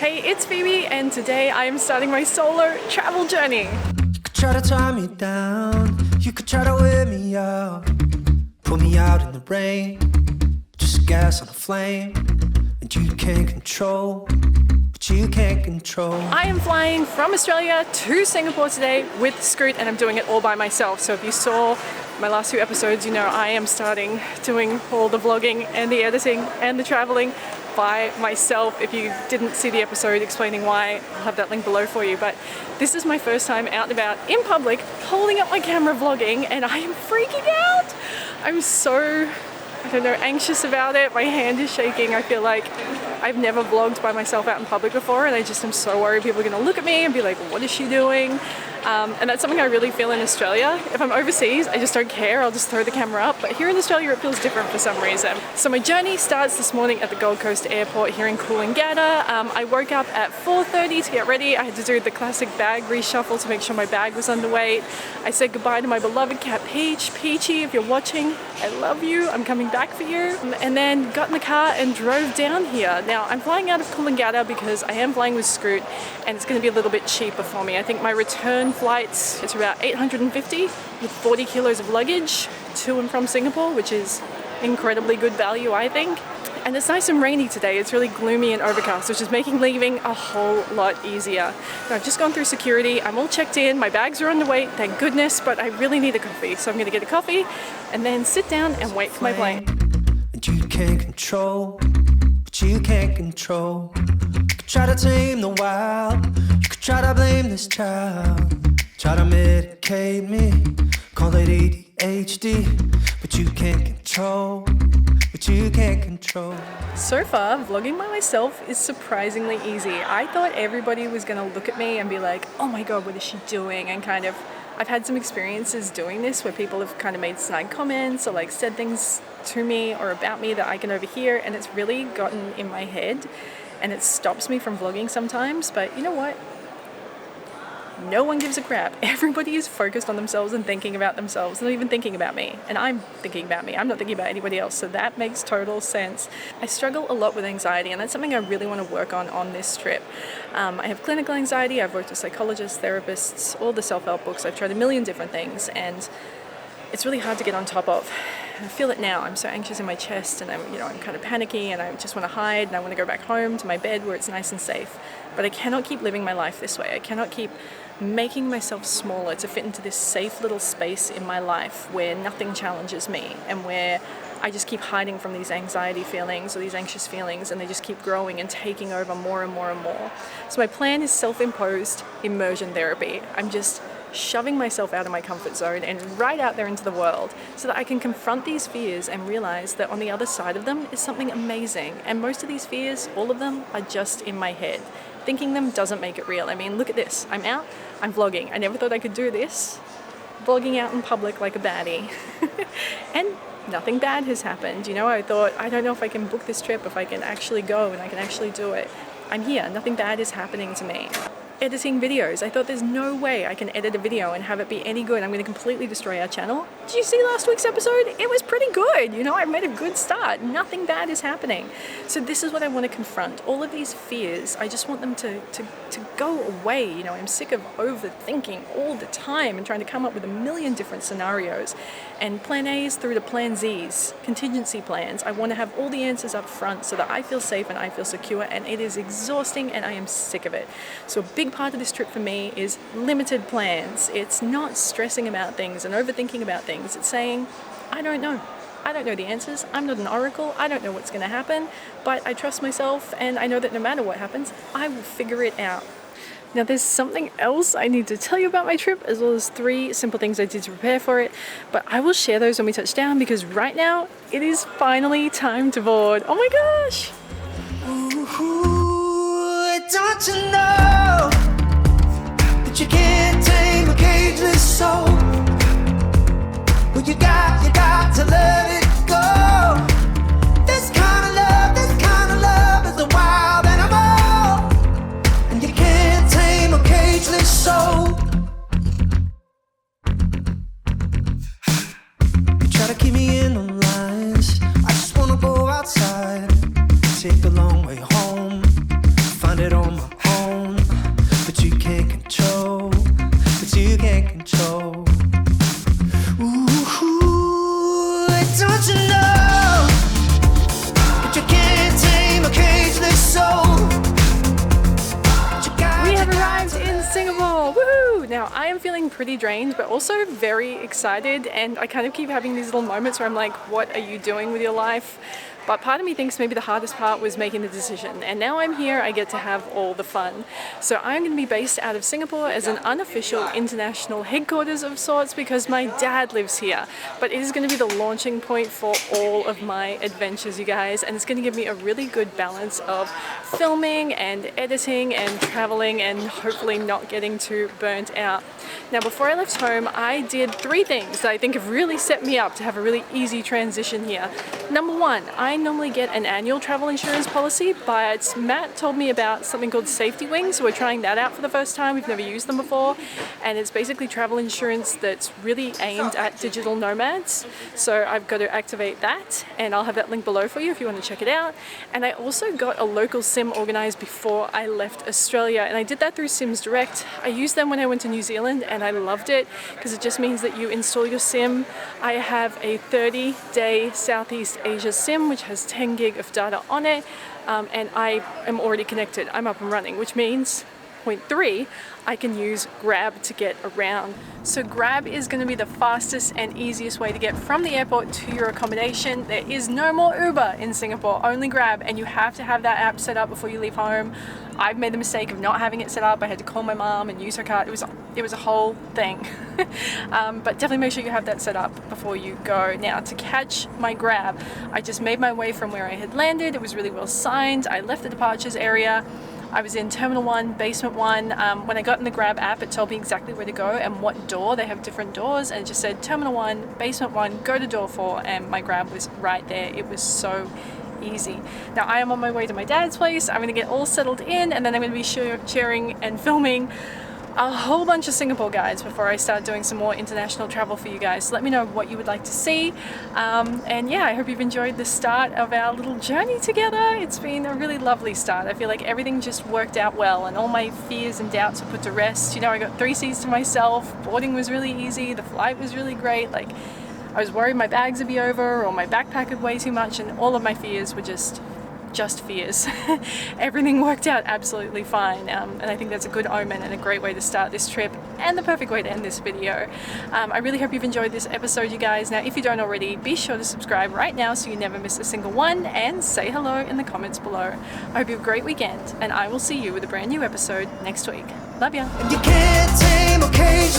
Hey, it's Phoebe, and today I am starting my solo travel journey. You could try to tie me down, you could try to wear me out, pull me out in the rain, just gas on a flame, and you can't control, but you can't control. I am flying from Australia to Singapore today with Scoot, and I'm doing it all by myself. So if you saw my last few episodes, you know I am starting doing all the vlogging and the editing and the traveling by myself. If you didn't see the episode explaining why, I'll have that link below for you. But this is my first time out and about in public, holding up my camera vlogging, and I am freaking out. I'm so, anxious about it. My hand is shaking. I feel like I've never vlogged by myself out in public before, and I just am so worried people are gonna look at me and be like, what is she doing? And that's something I really feel in Australia. If I'm overseas, I just don't care. I'll just throw the camera up. But here in Australia, it feels different for some reason. So my journey starts this morning at the Gold Coast Airport here in Coolangatta. I woke up at 4:30 to get ready. I had to do the classic bag reshuffle to make sure my bag was underweight. I said goodbye to my beloved cat Peach. Peachy, if you're watching, I love you. I'm coming back for you. And then got in the car and drove down here. Now, I'm flying out of Coolangatta because I am flying with Scoot, and it's going to be a little bit cheaper for me. I think my return flights, it's about $850 with 40 kilos of luggage to and from Singapore, which is incredibly good value, I think. And it's nice and rainy today. It's really gloomy and overcast, which is making leaving a whole lot easier. Now, I've just gone through security. I'm all checked in. My bags are underweight, thank goodness, but I really need a coffee. So I'm going to get a coffee and then sit down and wait for my plane. And you can't control, but you can't control. You could try to tame the wild, you could try to blame this child, try to medicate me, call it ADHD, but you can't control, but you can't control. So far, vlogging by myself is surprisingly easy. I thought everybody was going to look at me and be like, oh my god, what is she doing? And kind of, I've had some experiences doing this where people have kind of made snide comments or like said things to me or about me that I can overhear, and it's really gotten in my head and it stops me from vlogging sometimes. But you know what? No one gives a crap. Everybody is focused on themselves and thinking about themselves, not even thinking about me. And I'm thinking about me. I'm not thinking about anybody else. So that makes total sense. I struggle a lot with anxiety, and that's something I really want to work on this trip. I have clinical anxiety. I've worked with psychologists, therapists, all the self-help books. I've tried a million different things, and it's really hard to get on top of. I feel it now. I'm so anxious in my chest, and I'm kind of panicky, and I just want to hide, and I want to go back home to my bed where it's nice and safe. But I cannot keep living my life this way. I cannot keep making myself smaller to fit into this safe little space in my life where nothing challenges me and where I just keep hiding from these anxiety feelings or these anxious feelings, and they just keep growing and taking over more and more and more. So my plan is self-imposed immersion therapy. I'm just shoving myself out of my comfort zone and right out there into the world so that I can confront these fears and realize that on the other side of them is something amazing. And most of these fears, all of them, are just in my head. Thinking them doesn't make it real. I mean, look at this. I'm out, I'm vlogging. I never thought I could do this. Vlogging out in public like a baddie. And nothing bad has happened. I thought, I don't know if I can book this trip, if I can actually go and I can actually do it. I'm here. Nothing bad is happening to me. Editing videos. I thought there's no way I can edit a video and have it be any good. I'm going to completely destroy our channel. Did you see last week's episode? It was pretty good. I made a good start. Nothing bad is happening. So this is what I want to confront. All of these fears, I just want them to go away. I'm sick of overthinking all the time and trying to come up with a million different scenarios and plan A's through to plan Z's, contingency plans. I want to have all the answers up front so that I feel safe and I feel secure, and it is exhausting and I am sick of it. So a big part of this trip for me is limited plans. It's not stressing about things and overthinking about things. It's saying, I don't know. I don't know the answers. I'm not an oracle. I don't know what's going to happen, but I trust myself, and I know that no matter what happens, I will figure it out. Now, there's something else I need to tell you about my trip, as well as 3 simple things I did to prepare for it, but I will share those when we touch down, because right now it is finally time to board. Oh my gosh! Ooh, don't you know that you can't tame a cageless soul? Well, you got to let it go. This kind of love is a wild animal, and you can't tame a cageless soul. You try to keep me in the lines. I just wanna go outside, take the long way home, find find it on my own, but you can't control, but you can't control. Ooh, don't you know that you can't tame a cageless soul? We have arrived in Singapore! Woohoo! Now, I am feeling pretty drained, but also very excited, and I kind of keep having these little moments where I'm like, what are you doing with your life? But part of me thinks maybe the hardest part was making the decision, and now I'm here, I get to have all the fun. So I'm going to be based out of Singapore as an unofficial international headquarters of sorts because my dad lives here. But it is going to be the launching point for all of my adventures, you guys, and it's going to give me a really good balance of filming and editing and traveling and hopefully not getting too burnt out. Now, before I left home, I did 3 things that I think have really set me up to have a really easy transition here. Number 1, I normally get an annual travel insurance policy, but Matt told me about something called Safety Wings, so we're trying that out for the first time. We've never used them before, and it's basically travel insurance that's really aimed at digital nomads. So I've got to activate that, and I'll have that link below for you if you want to check it out. And I also got a local SIM organized before I left Australia, and I did that through Sims Direct. I used them when I went to New Zealand, and I loved it because it just means that you install your SIM. I have a 30-day Southeast Asia SIM, which has 10 gig of data on it, and I am already connected. I'm up and running, which means, point 3, I can use Grab to get around. So Grab is going to be the fastest and easiest way to get from the airport to your accommodation. There is no more Uber in Singapore, only Grab, and you have to have that app set up before you leave home. I've made the mistake of not having it set up. I had to call my mom and use her card. It was a whole thing. But definitely make sure you have that set up before you go. Now, to catch my Grab, I just made my way from where I had landed. It was really well signed. I left the departures area. I was in Terminal 1, Basement 1. When I got in the Grab app, it told me exactly where to go and what door. They have different doors, and it just said Terminal 1, Basement 1, go to door 4, and my Grab was right there. It was so easy. Now I am on my way to my dad's place. I'm going to get all settled in, and then I'm going to be sharing and filming a whole bunch of Singapore guides before I start doing some more international travel for you guys. So let me know what you would like to see. And yeah, I hope you've enjoyed the start of our little journey together. It's been a really lovely start. I feel like everything just worked out well, and all my fears and doubts were put to rest. You know, I got 3 seats to myself. Boarding was really easy. The flight was really great. Like, I was worried my bags would be over or my backpack would weigh too much, and all of my fears were just fears. Everything worked out absolutely fine, and I think that's a good omen and a great way to start this trip and the perfect way to end this video. I really hope you've enjoyed this episode, you guys. Now, if you don't already, be sure to subscribe right now so you never miss a single one, and say hello in the comments below. I hope you have a great weekend, and I will see you with a brand new episode next week. Love ya. You can't tame a cage